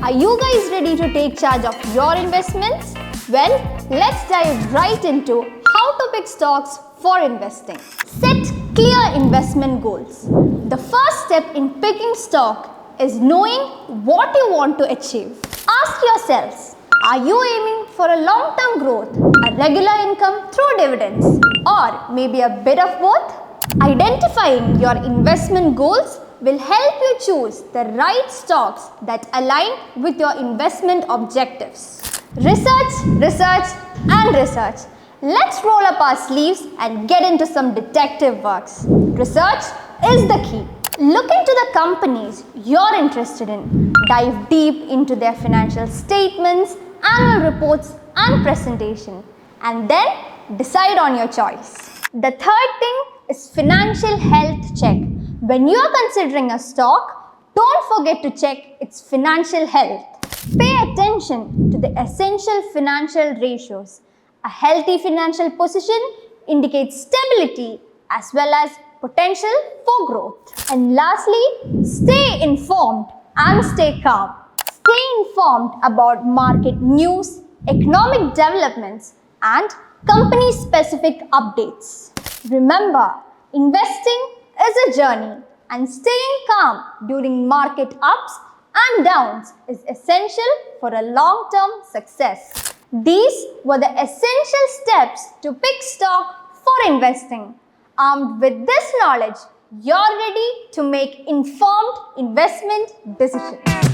Are you guys ready to take charge of your investments? Well, let's dive right into how to pick stocks for investing. Set clear investment goals. The first step in picking stock is knowing what you want to achieve. Ask yourselves, are you aiming for a long-term growth, a regular income through dividends, or maybe a bit of both? Identifying your investment goals will help you choose the right stocks that align with your investment objectives. Research, research, and research. Let's roll up our sleeves and get into some detective works. Research is the key. Look into the companies you're interested in. Dive deep into their financial statements, annual reports, and presentation. And then decide on your choice. The third thing is financial health check. When you are considering a stock, don't forget to check its financial health. Pay attention to the essential financial ratios. A healthy financial position indicates stability as well as potential for growth. And lastly, stay informed and stay calm. Stay informed about market news, economic developments, and company-specific updates. Remember, investing is a journey, and staying calm during market ups and downs is essential for a long-term success. These were the essential steps to pick stock for investing. Armed with this knowledge, you're ready to make informed investment decisions.